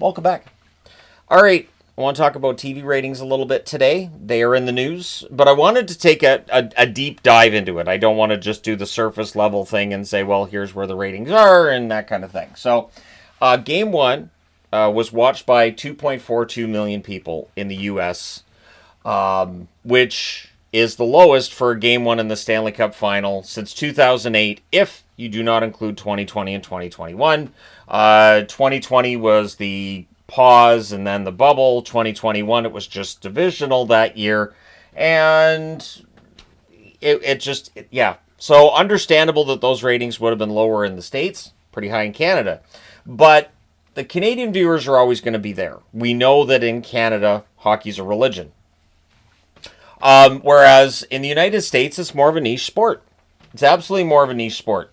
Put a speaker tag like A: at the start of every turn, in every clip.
A: Welcome back. All right, I want to talk about TV ratings a little bit today. They are in the news, but I wanted to take a deep dive into it. I don't want to just do the surface level thing and say, well, here's where the ratings are and that kind of thing. So, Game 1 was watched by 2.42 million people in the U.S., which is the lowest for Game 1 in the Stanley Cup Final since 2008, if you do not include 2020 and 2021. 2020 was the pause and then the bubble. 2021, it was just divisional that year. And yeah. So understandable that those ratings would have been lower in the States, pretty high in Canada. But the Canadian viewers are always going to be there. We know that in Canada, hockey's a religion. Whereas in the United States, it's more of a niche sport. It's absolutely more of a niche sport.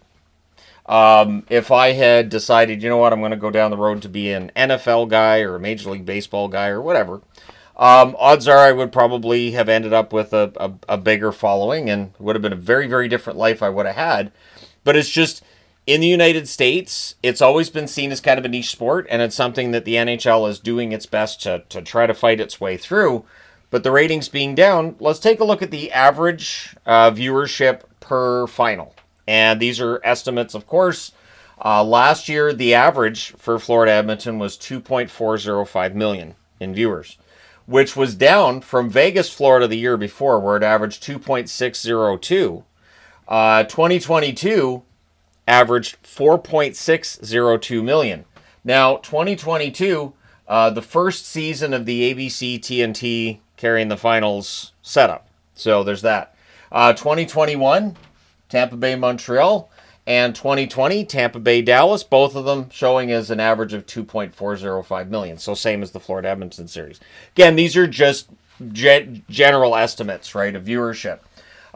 A: If I had decided, you know what, I'm going to go down the road to be an NFL guy or a Major League Baseball guy or whatever, odds are I would probably have ended up with a bigger following, and it would have been a very, very different life I would have had. But it's just, in the United States, it's always been seen as kind of a niche sport, and it's something that the NHL is doing its best to try to fight its way through. But the ratings being down, let's take a look at the average viewership per final. And these are estimates, of course. Last year, the average for Florida Edmonton was 2.405 million in viewers, which was down from Vegas, Florida the year before, where it averaged 2.602. 2022 averaged 4.602 million. Now, 2022, the first season of the ABC TNT carrying the finals setup. So there's that. 2021, Tampa Bay Montreal, and 2020, Tampa Bay Dallas, both of them showing as an average of 2.405 million. So same as the Florida Edmonton series. Again, these are just general estimates, right, of viewership.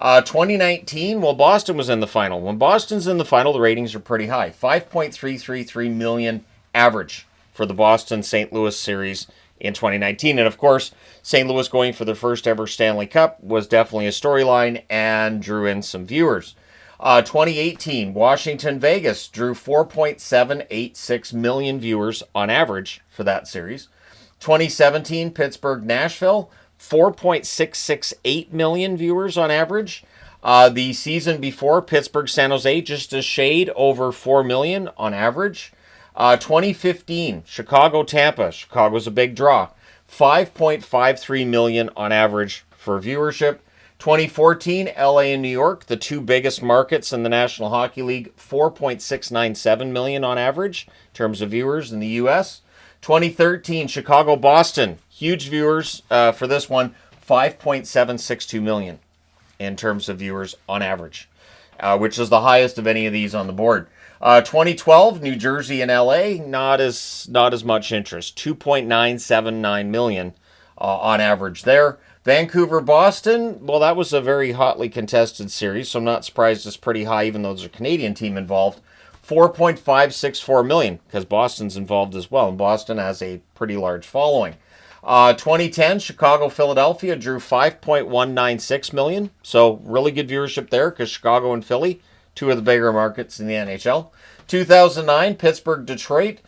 A: 2019, well, Boston was in the final. When Boston's in the final, the ratings are pretty high. 5.333 million average for the Boston-St. Louis series in 2019. And of course, St. Louis going for the first ever Stanley Cup was definitely a storyline and drew in some viewers. 2018, Washington-Vegas drew 4.786 million viewers on average for that series. 2017, Pittsburgh-Nashville, 4.668 million viewers on average. The season before, Pittsburgh-San Jose, just a shade over 4 million on average. 2015, Chicago-Tampa. Chicago's a big draw. 5.53 million on average for viewership. 2014, LA and New York, the two biggest markets in the National Hockey League, 4.697 million on average in terms of viewers in the U.S. 2013, Chicago-Boston, huge viewers for this one, 5.762 million in terms of viewers on average, which is the highest of any of these on the board. 2012, New Jersey and LA, not as much interest. 2.979 million on average there. Vancouver, Boston, well, that was a very hotly contested series, so I'm not surprised it's pretty high, even though there's a Canadian team involved. 4.564 million, because Boston's involved as well, and Boston has a pretty large following. 2010, Chicago, Philadelphia drew 5.196 million, so really good viewership there, because Chicago and Philly, two of the bigger markets in the NHL. 2009, Pittsburgh, Detroit,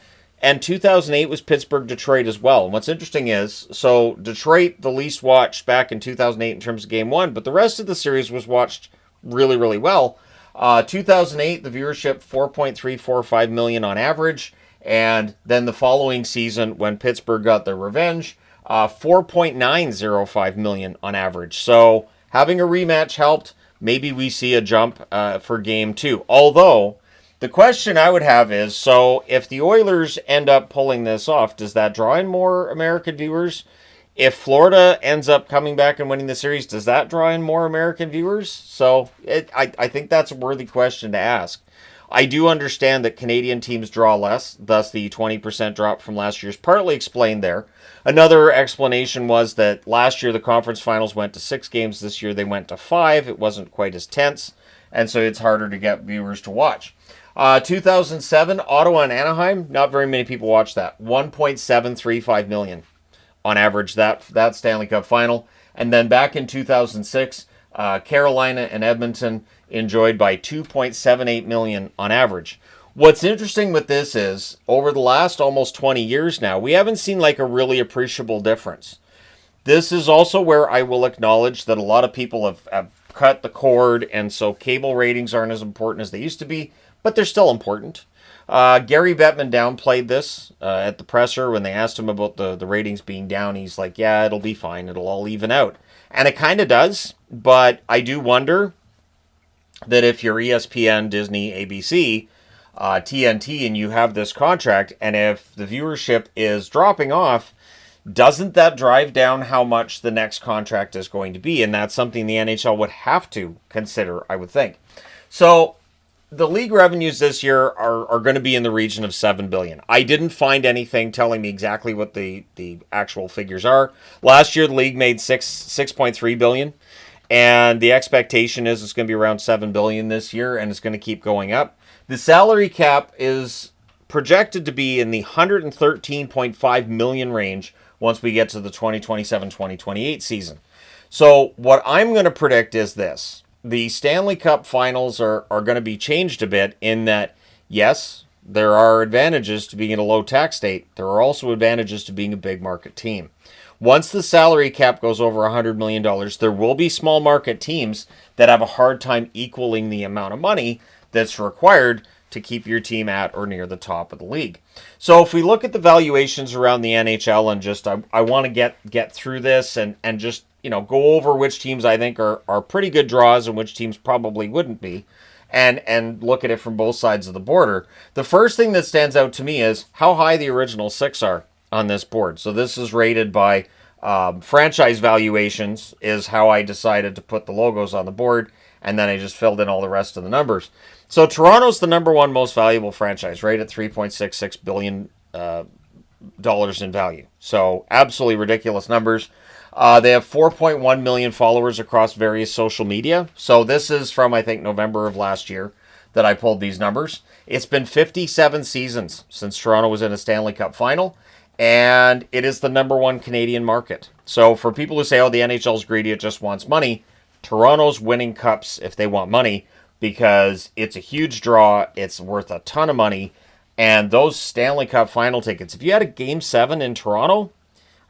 A: and 2008 was Pittsburgh, Detroit as well. And what's interesting is, so Detroit, the least watched back in 2008 in terms of Game 1, but the rest of the series was watched really, really well. 2008, the viewership, 4.345 million on average. And then the following season, when Pittsburgh got their revenge, 4.905 million on average. So having a rematch helped. Maybe we see a jump for Game 2. Although, the question I would have is, so if the Oilers end up pulling this off, does that draw in more American viewers? If Florida ends up coming back and winning the series, does that draw in more American viewers? So I think that's a worthy question to ask. I do understand that Canadian teams draw less, thus the 20% drop from last year's partly explained there. Another explanation was that last year the conference finals went to 6 games. This year they went to 5. It wasn't quite as tense, and so it's harder to get viewers to watch. 2007, Ottawa and Anaheim, not very many people watched that. 1.735 million on average, that Stanley Cup final. And then back in 2006, Carolina and Edmonton enjoyed by 2.78 million on average. What's interesting with this is, over the last almost 20 years now, we haven't seen like a really appreciable difference. This is also where I will acknowledge that a lot of people have cut the cord, and so cable ratings aren't as important as they used to be, but they're still important. Gary Bettman downplayed this at the presser when they asked him about the ratings being down. He's like, yeah, it'll be fine. It'll all even out. And it kind of does, but I do wonder that if you're ESPN, Disney, ABC, TNT, and you have this contract, and if the viewership is dropping off, doesn't that drive down how much the next contract is going to be? And that's something the NHL would have to consider, I would think. So the league revenues this year are going to be in the region of $7 billion. I didn't find anything telling me exactly what the actual figures are. Last year, the league made $6.3 billion, and the expectation is it's going to be around $7 billion this year, and it's going to keep going up. The salary cap is projected to be in the $113.5 million range once we get to the 2027-2028 season. So what I'm going to predict is this. The Stanley Cup finals are going to be changed a bit in that, yes, there are advantages to being in a low tax state. There are also advantages to being a big market team. Once the salary cap goes over $100 million, there will be small market teams that have a hard time equaling the amount of money that's required to keep your team at or near the top of the league. So if we look at the valuations around the NHL, and just I want to get through this and just go over which teams I think are pretty good draws and which teams probably wouldn't be, and look at it from both sides of the border. The first thing that stands out to me is how high the original six are on this board. So this is rated by franchise valuations, is how I decided to put the logos on the board, and then I just filled in all the rest of the numbers. So Toronto's the number one most valuable franchise, right at $3.66 billion in value. So absolutely ridiculous numbers. They have 4.1 million followers across various social media. So this is from, I think, November of last year that I pulled these numbers. It's been 57 seasons since Toronto was in a Stanley Cup final, and it is the number one Canadian market. So for people who say, oh, the NHL's greedy, it just wants money, Toronto's winning cups if they want money, because it's a huge draw, it's worth a ton of money, and those Stanley Cup final tickets, if you had a Game 7 in Toronto,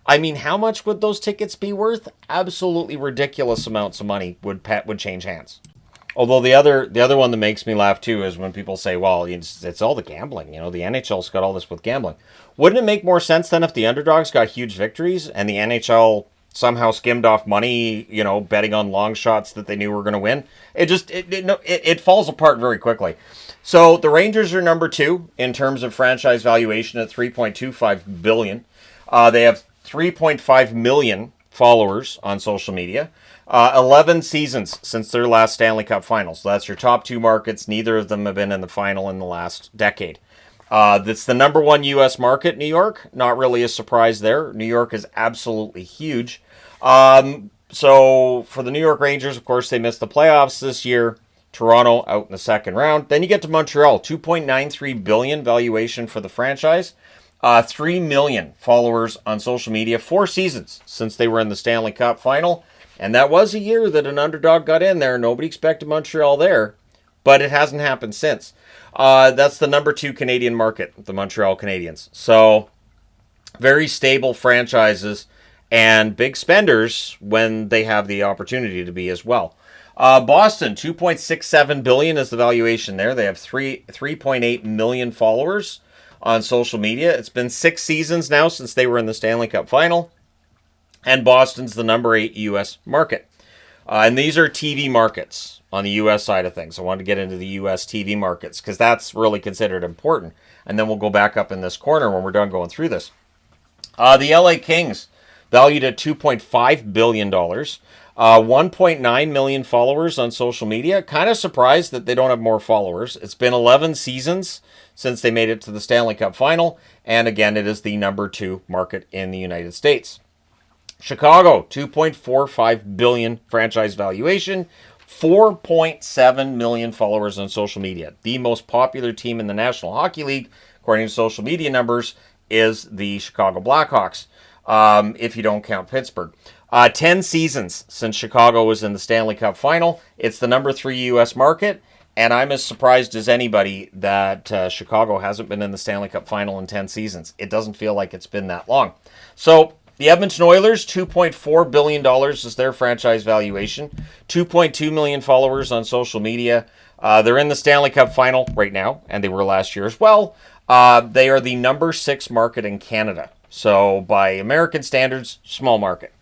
A: I mean, how much would those tickets be worth? Absolutely ridiculous amounts of money would change hands. Although the other one that makes me laugh too is when people say, well, it's all the gambling, the NHL's got all this with gambling. Wouldn't it make more sense then if the underdogs got huge victories and the NHL somehow skimmed off money, betting on long shots that they knew were going to win? It falls apart very quickly. So the Rangers are number 2 in terms of franchise valuation at $3.25 billion. They have 3.5 million followers on social media. 11 seasons since their last Stanley Cup finals. So that's your top 2 markets. Neither of them have been in the final in the last decade. That's the number 1 U.S. market, New York. Not really a surprise there. New York is absolutely huge. So for the New York Rangers, of course, they missed the playoffs this year. Toronto out in the second round. Then you get to Montreal, $2.93 billion valuation for the franchise. 3 million followers on social media, 4 seasons since they were in the Stanley Cup final. And that was a year that an underdog got in there. Nobody expected Montreal there, but it hasn't happened since. That's the number 2 Canadian market, the Montreal Canadiens. So very stable franchises and big spenders when they have the opportunity to be as well. Boston, $2.67 billion is the valuation there. They have 3.8 million followers on social media. It's been 6 seasons now since they were in the Stanley Cup final. And Boston's the number 8 U.S. market. And these are TV markets on the U.S. side of things. I wanted to get into the U.S. TV markets because that's really considered important. And then we'll go back up in this corner when we're done going through this. The L.A. Kings, valued at $2.5 billion. 1.9 million followers on social media. Kind of surprised that they don't have more followers. It's been 11 seasons since they made it to the Stanley Cup final. And again, it is the number 2 market in the United States. Chicago, $2.45 billion franchise valuation, 4.7 million followers on social media. The most popular team in the National Hockey League, according to social media numbers, is the Chicago Blackhawks, if you don't count Pittsburgh. 10 seasons since Chicago was in the Stanley Cup final. It's the number 3 U.S. market, And I'm as surprised as anybody that Chicago hasn't been in the Stanley Cup final in 10 seasons. It doesn't feel like it's been that long. So the Edmonton Oilers, $2.4 billion is their franchise valuation. 2.2 million followers on social media. They're in the Stanley Cup final right now, and they were last year as well. They are the number 6 market in Canada. So by American standards, small market.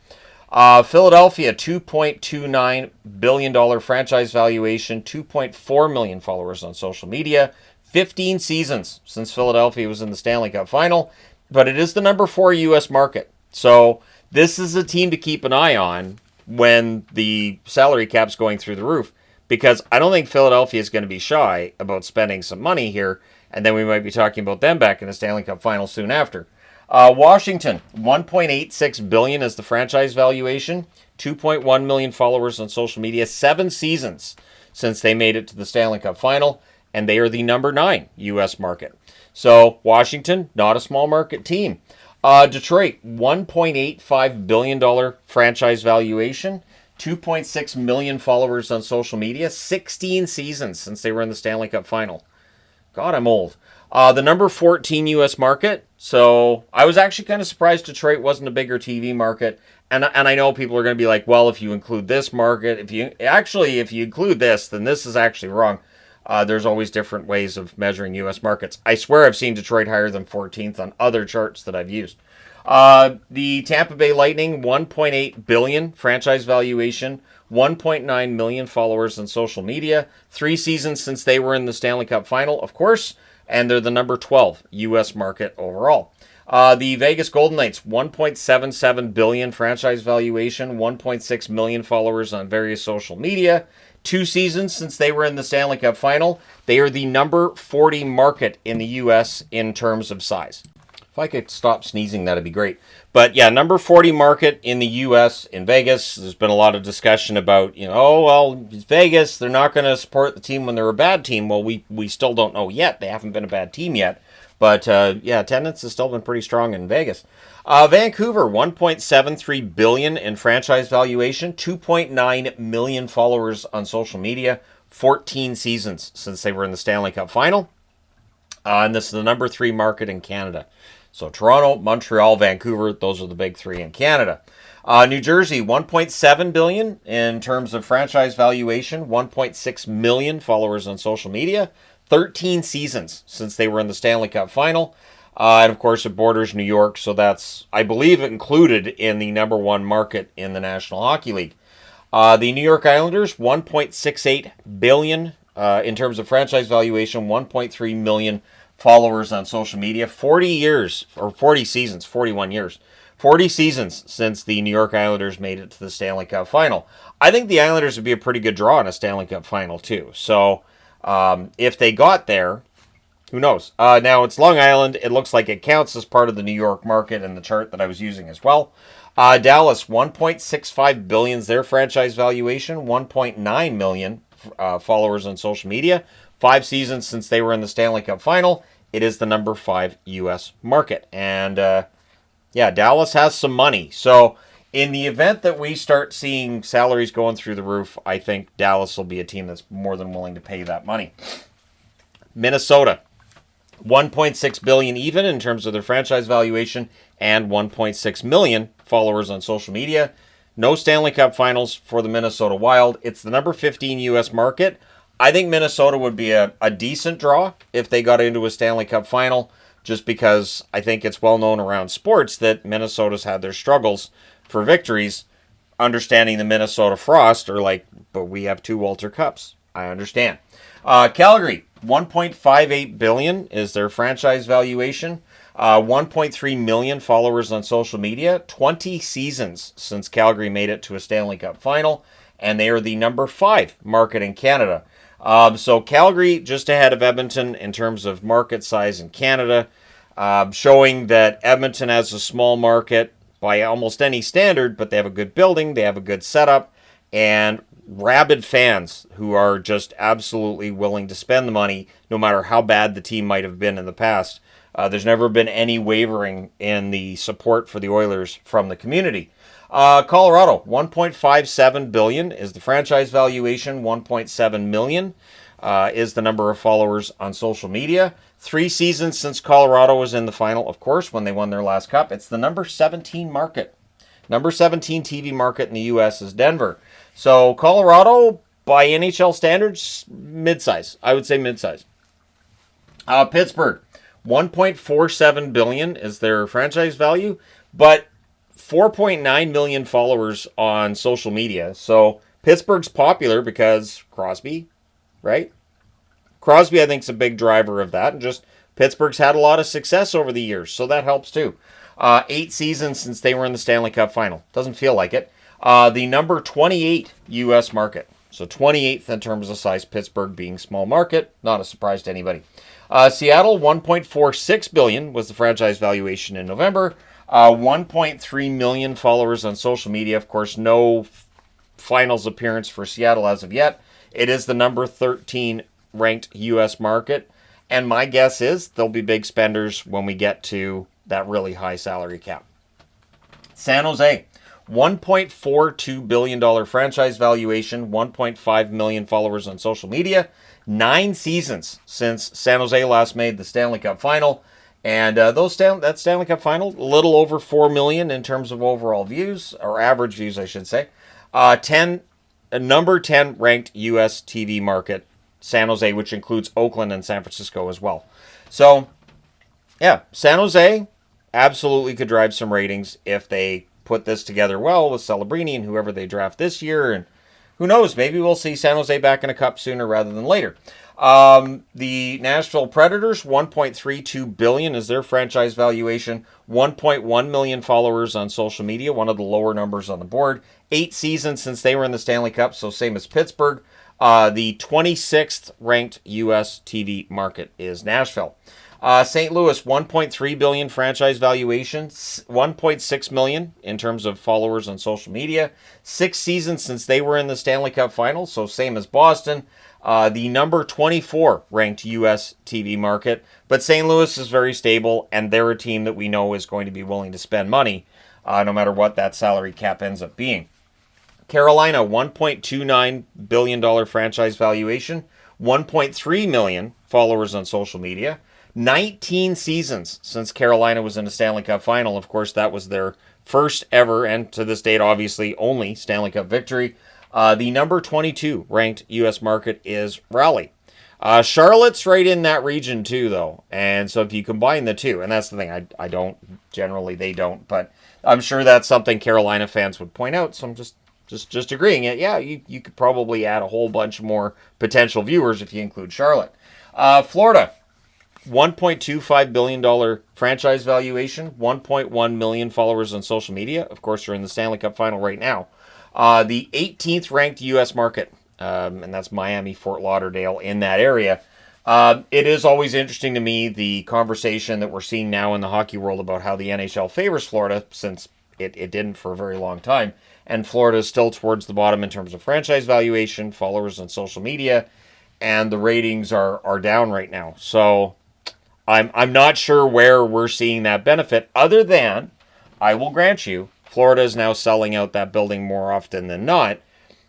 A: Philadelphia, $2.29 billion franchise valuation, 2.4 million followers on social media, 15 seasons since Philadelphia was in the Stanley Cup final, but it is the number 4 U.S. market. So this is a team to keep an eye on when the salary cap's going through the roof, because I don't think Philadelphia is going to be shy about spending some money here, and then we might be talking about them back in the Stanley Cup final soon after. Washington, $1.86 billion is the franchise valuation, 2.1 million followers on social media, 7 seasons since they made it to the Stanley Cup final, and they are the number 9 U.S. market. So Washington, not a small market team. Detroit, $1.85 billion franchise valuation, 2.6 million followers on social media, 16 seasons since they were in the Stanley Cup final. God, I'm old. The number 14 U.S. market. So I was actually kind of surprised Detroit wasn't a bigger TV market. And I know people are going to be like, well, if you include this market, if you include this, then this is actually wrong. There's always different ways of measuring U.S. markets. I swear I've seen Detroit higher than 14th on other charts that I've used. The Tampa Bay Lightning, $1.8 billion franchise valuation, 1.9 million followers on social media, 3 seasons since they were in the Stanley Cup final, of course, and they're the number 12 U.S. market overall. The Vegas Golden Knights, $1.77 billion franchise valuation, 1.6 million followers on various social media, 2 seasons since they were in the Stanley Cup final. They are the number 40 market in the U.S. in terms of size. If I could stop sneezing, that'd be great. But yeah, number 40 market in the U.S. in Vegas. There's been a lot of discussion about, it's Vegas. They're not going to support the team when they're a bad team. Well, we still don't know yet. They haven't been a bad team yet. But attendance has still been pretty strong in Vegas. Vancouver, $1.73 billion in franchise valuation, 2.9 million followers on social media, 14 seasons since they were in the Stanley Cup final. And this is the number 3 market in Canada. So Toronto, Montreal, Vancouver, those are the big 3 in Canada. New Jersey, $1.7 billion in terms of franchise valuation, 1.6 million followers on social media, 13 seasons since they were in the Stanley Cup final. And of course, it borders New York, so that's, I believe, included in the number 1 market in the National Hockey League. The New York Islanders, $1.68 billion in terms of franchise valuation, 1.3 million followers on social media, 41 years. 40 seasons since the New York Islanders made it to the Stanley Cup final. I think the Islanders would be a pretty good draw in a Stanley Cup final, too. So, if they got there, who knows? Now, it's Long Island. It looks like it counts as part of the New York market in the chart that I was using as well. Dallas, $1.65 billion is their franchise valuation, 1.9 million followers on social media. 5 seasons since they were in the Stanley Cup final. It is the number 5 U.S. market. And, Dallas has some money. So, in the event that we start seeing salaries going through the roof, I think Dallas will be a team that's more than willing to pay that money. Minnesota, $1.6 billion even in terms of their franchise valuation and 1.6 million followers on social media. No Stanley Cup finals for the Minnesota Wild. It's the number 15 U.S. market. I think Minnesota would be a decent draw if they got into a Stanley Cup final, just because I think it's well known around sports that Minnesota's had their struggles for victories. Understanding the Minnesota Frost are like, but we have 2 Walter Cups. I understand. Calgary, $1.58 billion is their franchise valuation. 1.3 million followers on social media. 20 seasons since Calgary made it to a Stanley Cup final. And they are the number 5 market in Canada. So Calgary just ahead of Edmonton in terms of market size in Canada, showing that Edmonton has a small market by almost any standard, but they have a good building, they have a good setup, and rabid fans who are just absolutely willing to spend the money no matter how bad the team might have been in the past. There's never been any wavering in the support for the Oilers from the community. Colorado, $1.57 billion is the franchise valuation, 1.7 million. is the number of followers on social media. 3 seasons since Colorado was in the final, of course, when they won their last cup. It's the number 17 market. Number 17 TV market in the U.S. is Denver. So Colorado, by NHL standards, mid-size. I would say mid-size. Pittsburgh, $1.47 billion is their franchise value, but 4.9 million followers on social media. So Pittsburgh's popular because Crosby, right? Crosby, I think, is a big driver of that. And just Pittsburgh's had a lot of success over the years, so that helps too. 8 seasons since they were in the Stanley Cup final. Doesn't feel like it. The number 28 U.S. market. So 28th in terms of size, Pittsburgh being small market. Not a surprise to anybody. Seattle, $1.46 billion was the franchise valuation in November. 1.3 million followers on social media. Of course, no finals appearance for Seattle as of yet. It is the number 13 ranked U.S. market. And my guess is they'll be big spenders when we get to that really high salary cap. San Jose, $1.42 billion franchise valuation, 1.5 million followers on social media. 9 seasons since San Jose last made the Stanley Cup final. And that Stanley Cup final, a little over 4 million in terms of overall views, or average views, I should say. Number 10 ranked U.S. TV market, San Jose, which includes Oakland and San Francisco as well. So, yeah, San Jose absolutely could drive some ratings if they put this together well with Celebrini and whoever they draft this year. And who knows, maybe we'll see San Jose back in a cup sooner rather than later. The Nashville Predators, $1.32 billion is their franchise valuation. 1.1 million followers on social media, one of the lower numbers on the board. 8 seasons since they were in the Stanley Cup, so same as Pittsburgh. The 26th ranked U.S. TV market is Nashville. St. Louis, $1.3 billion franchise valuation, 1.6 million in terms of followers on social media. 6 seasons since they were in the Stanley Cup final, so same as Boston. The number 24 ranked U.S. TV market, but St. Louis is very stable, and they're a team that we know is going to be willing to spend money, no matter what that salary cap ends up being. Carolina, $1.29 billion franchise valuation, 1.3 million followers on social media. 19 seasons since Carolina was in a Stanley Cup final. Of course, that was their first ever, and to this date, obviously, only Stanley Cup victory. The number 22 ranked U.S. market is Raleigh. Charlotte's right in that region too, though. And so if you combine the two, and that's the thing, I don't, generally they don't, but I'm sure that's something Carolina fans would point out, so I'm just agreeing it. Yeah, you could probably add a whole bunch more potential viewers if you include Charlotte. Florida, $1.25 billion franchise valuation, 1.1 million followers on social media. Of course, they're in the Stanley Cup final right now. The 18th ranked U.S. market, and that's Miami, Fort Lauderdale, in that area. It is always interesting to me, the conversation that we're seeing now in the hockey world about how the NHL favors Florida, since it didn't for a very long time. And Florida is still towards the bottom in terms of franchise valuation, followers on social media, and the ratings are down right now. So I'm not sure where we're seeing that benefit, other than, I will grant you, Florida is now selling out that building more often than not.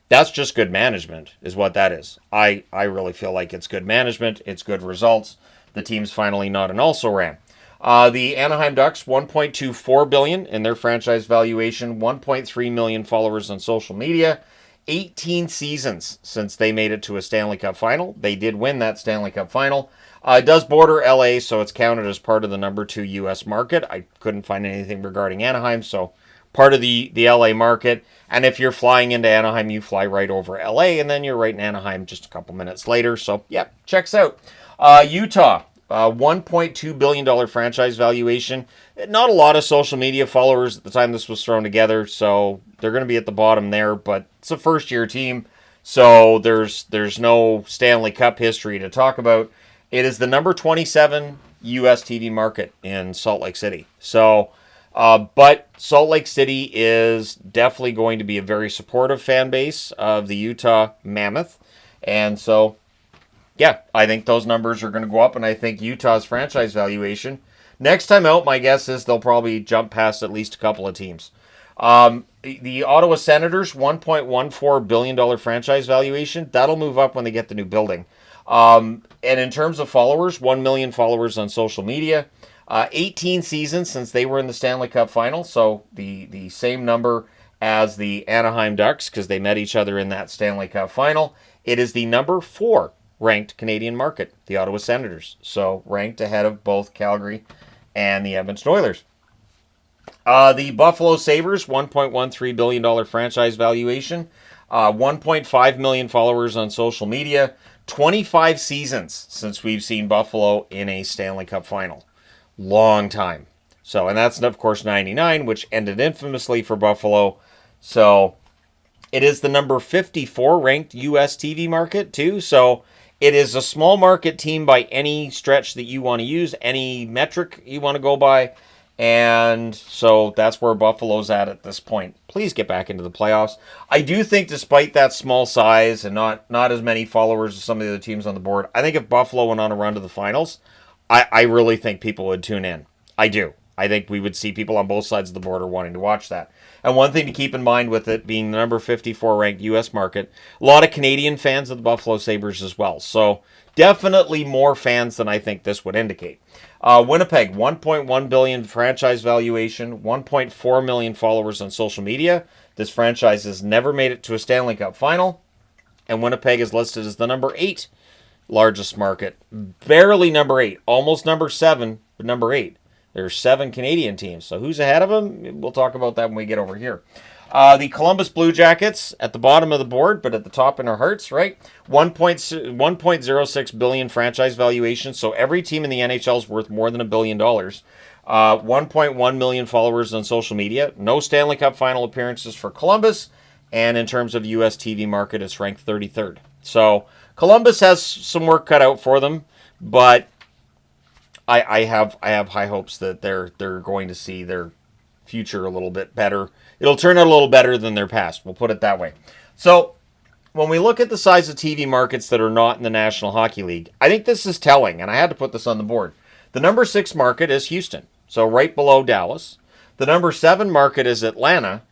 A: That's just good management, is what that is. I really feel like it's good management. It's good results. The team's finally not an also-ran. The Anaheim Ducks, $1.24 billion in their franchise valuation, 1.3 million followers on social media. 18 seasons since they made it to a Stanley Cup final. They did win that Stanley Cup final. It does border LA, so it's counted as part of the number 2 U.S. market. I couldn't find anything regarding Anaheim, so part of the LA market. And if you're flying into Anaheim, you fly right over LA, and then you're right in Anaheim just a couple minutes later. So, yeah, checks out. Utah, $1.2 billion franchise valuation. Not a lot of social media followers at the time this was thrown together, so they're going to be at the bottom there, but it's a first-year team, so there's no Stanley Cup history to talk about. It is the number 27 U.S. TV market in Salt Lake City. So, but Salt Lake City is definitely going to be a very supportive fan base of the Utah Mammoth. And so, yeah, I think those numbers are going to go up, and I think Utah's franchise valuation, next time out, my guess is they'll probably jump past at least a couple of teams. The Ottawa Senators, $1.14 billion franchise valuation. That'll move up when they get the new building. And in terms of followers, 1 million followers on social media. 18 seasons since they were in the Stanley Cup final, so the same number as the Anaheim Ducks because they met each other in that Stanley Cup final. It is the number 4 ranked Canadian market, the Ottawa Senators, so ranked ahead of both Calgary and the Edmonton Oilers. The Buffalo Sabres, $1.13 billion franchise valuation, 1.5 million followers on social media, 25 seasons since we've seen Buffalo in a Stanley Cup final. Long time. So, and that's, of course, 99, which ended infamously for Buffalo. So, it is the number 54 ranked U.S. TV market, too. So, it is a small market team by any stretch that you want to use, any metric you want to go by. And so that's where Buffalo's at this point. Please get back into the playoffs. I do think despite that small size and not as many followers as some of the other teams on the board, I think if Buffalo went on a run to the finals, I really think people would tune in. I do. I think we would see people on both sides of the border wanting to watch that. And one thing to keep in mind with it being the number 54 ranked U.S. market, a lot of Canadian fans of the Buffalo Sabres as well. So definitely more fans than I think this would indicate. Winnipeg, $1.1 billion franchise valuation, 1.4 million followers on social media. This franchise has never made it to a Stanley Cup final. And Winnipeg is listed as the number 8 largest market. Barely number 8. Almost number 7, but number 8. There are 7 Canadian teams. So who's ahead of them? We'll talk about that when we get over here. The Columbus Blue Jackets at the bottom of the board, but at the top in our hearts, right? 1.06 billion franchise valuation. So every team in the NHL is worth more than $1 billion. 1.1 million followers on social media. No Stanley Cup final appearances for Columbus. And in terms of U.S. TV market, it's ranked 33rd. So Columbus has some work cut out for them, but I have high hopes that they're going to see their future a little bit better. It'll turn out a little better than their past. We'll put it that way. So when we look at the size of TV markets that are not in the National Hockey League, I think this is telling, and I had to put this on the board. The number 6 market is Houston, so right below Dallas. The number 7 market is Atlanta.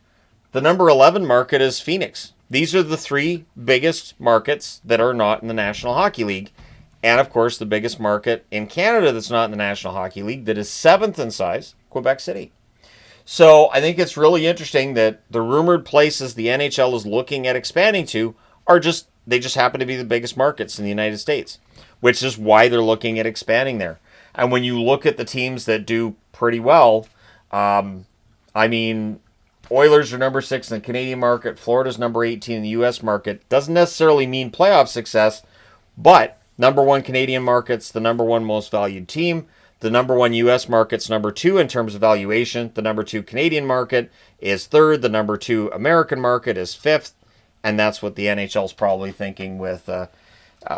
A: The number 11 market is Phoenix. These are the 3 biggest markets that are not in the National Hockey League. And, of course, the biggest market in Canada that's not in the National Hockey League that is 7th in size, Quebec City. So I think it's really interesting that the rumored places the NHL is looking at expanding to they just happen to be the biggest markets in the United States, which is why they're looking at expanding there. And when you look at the teams that do pretty well, Oilers are number 6 in the Canadian market. Florida's number 18 in the U.S. market. Doesn't necessarily mean playoff success, but number 1 Canadian market's the number 1 most valued team. The number 1 U.S. market's number 2 in terms of valuation. The number 2 Canadian market is 3rd. The number 2 American market is 5th. And that's what the NHL's probably thinking with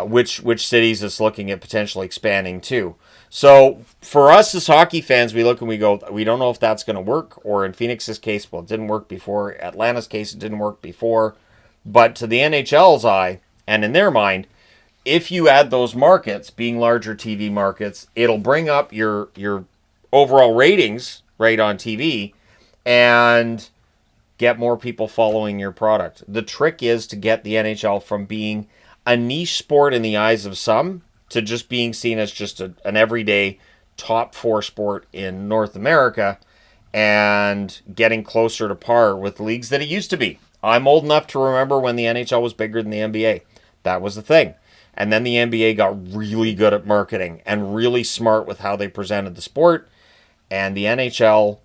A: which cities it's looking at potentially expanding to. So for us as hockey fans, we look and we go, we don't know if that's going to work. Or in Phoenix's case, well, it didn't work before. Atlanta's case, it didn't work before. But to the NHL's eye, and in their mind, if you add those markets, being larger TV markets, it'll bring up your overall ratings right on TV and get more people following your product. The trick is to get the NHL from being a niche sport in the eyes of some to just being seen as just an everyday top 4 sport in North America and getting closer to par with leagues that it used to be. I'm old enough to remember when the NHL was bigger than the NBA. That was the thing. And then the NBA got really good at marketing and really smart with how they presented the sport. And the NHL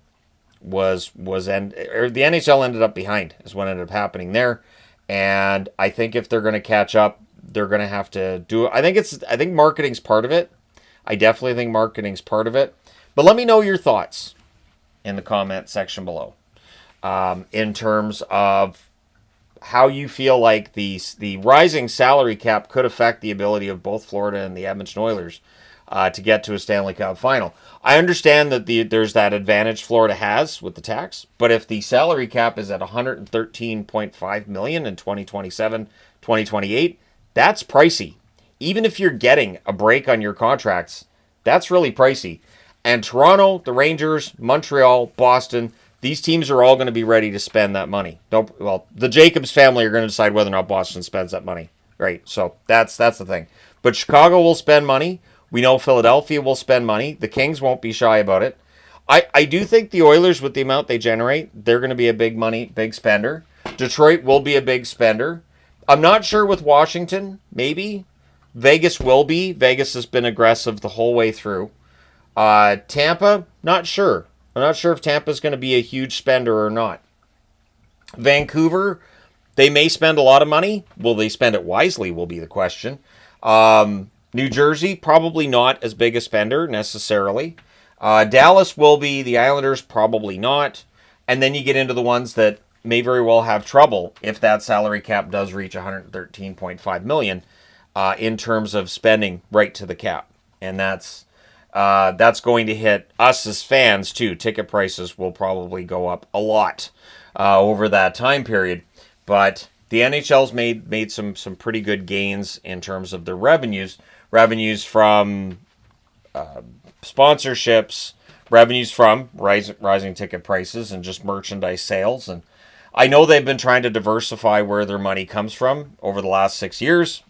A: the NHL ended up behind is what ended up happening there. And I think if they're going to catch up, they're going to have to do it. I think marketing's part of it. I definitely think marketing's part of it. But let me know your thoughts in the comment section below in terms of how you feel like the rising salary cap could affect the ability of both Florida and the Edmonton Oilers to get to a Stanley Cup final. I understand that there's that advantage Florida has with the tax, but if the salary cap is at $113.5 million in 2027, 2028, that's pricey. Even if you're getting a break on your contracts, that's really pricey. And Toronto, the Rangers, Montreal, Boston, these teams are all going to be ready to spend that money. The Jacobs family are going to decide whether or not Boston spends that money, right? So that's the thing. But Chicago will spend money. We know Philadelphia will spend money. The Kings won't be shy about it. I do think the Oilers, with the amount they generate, they're going to be a big spender. Detroit will be a big spender. I'm not sure with Washington, maybe. Vegas will be. Vegas has been aggressive the whole way through. Tampa, not sure. I'm not sure if Tampa's going to be a huge spender or not. Vancouver, they may spend a lot of money. Will they spend it wisely will be the question. New Jersey, probably not as big a spender necessarily. Dallas will be. The Islanders, probably not. And then you get into the ones that may very well have trouble if that salary cap does reach $113.5 million in terms of spending right to the cap. And that's going to hit us as fans too. Ticket prices will probably go up a lot over that time period. But the NHL's made some pretty good gains in terms of their revenues. Revenues from sponsorships, revenues from rising ticket prices and just merchandise sales. And I know they've been trying to diversify where their money comes from over the last 6 years.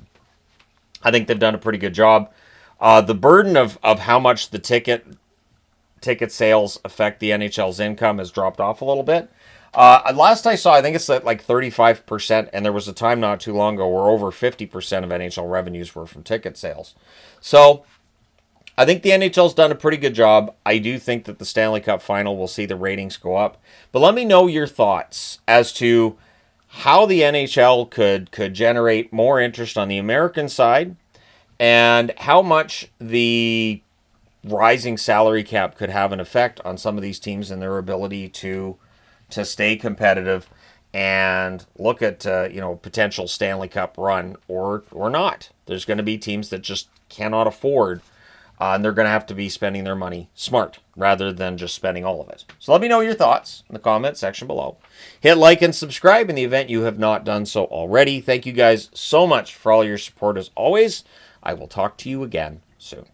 A: I think they've done a pretty good job. The burden of how much the ticket sales affect the NHL's income has dropped off a little bit. Last I saw, I think it's at like 35%, and there was a time not too long ago where over 50% of NHL revenues were from ticket sales. So I think the NHL's done a pretty good job. I do think that the Stanley Cup final will see the ratings go up. But let me know your thoughts as to how the NHL could generate more interest on the American side and how much the rising salary cap could have an effect on some of these teams and their ability to stay competitive and look at potential Stanley Cup run or not. There's going to be teams that just cannot afford, and they're going to have to be spending their money smart rather than just spending all of it. So let me know your thoughts in the comment section below. Hit like and subscribe in the event you have not done so already. Thank you guys so much for all your support as always. I will talk to you again soon.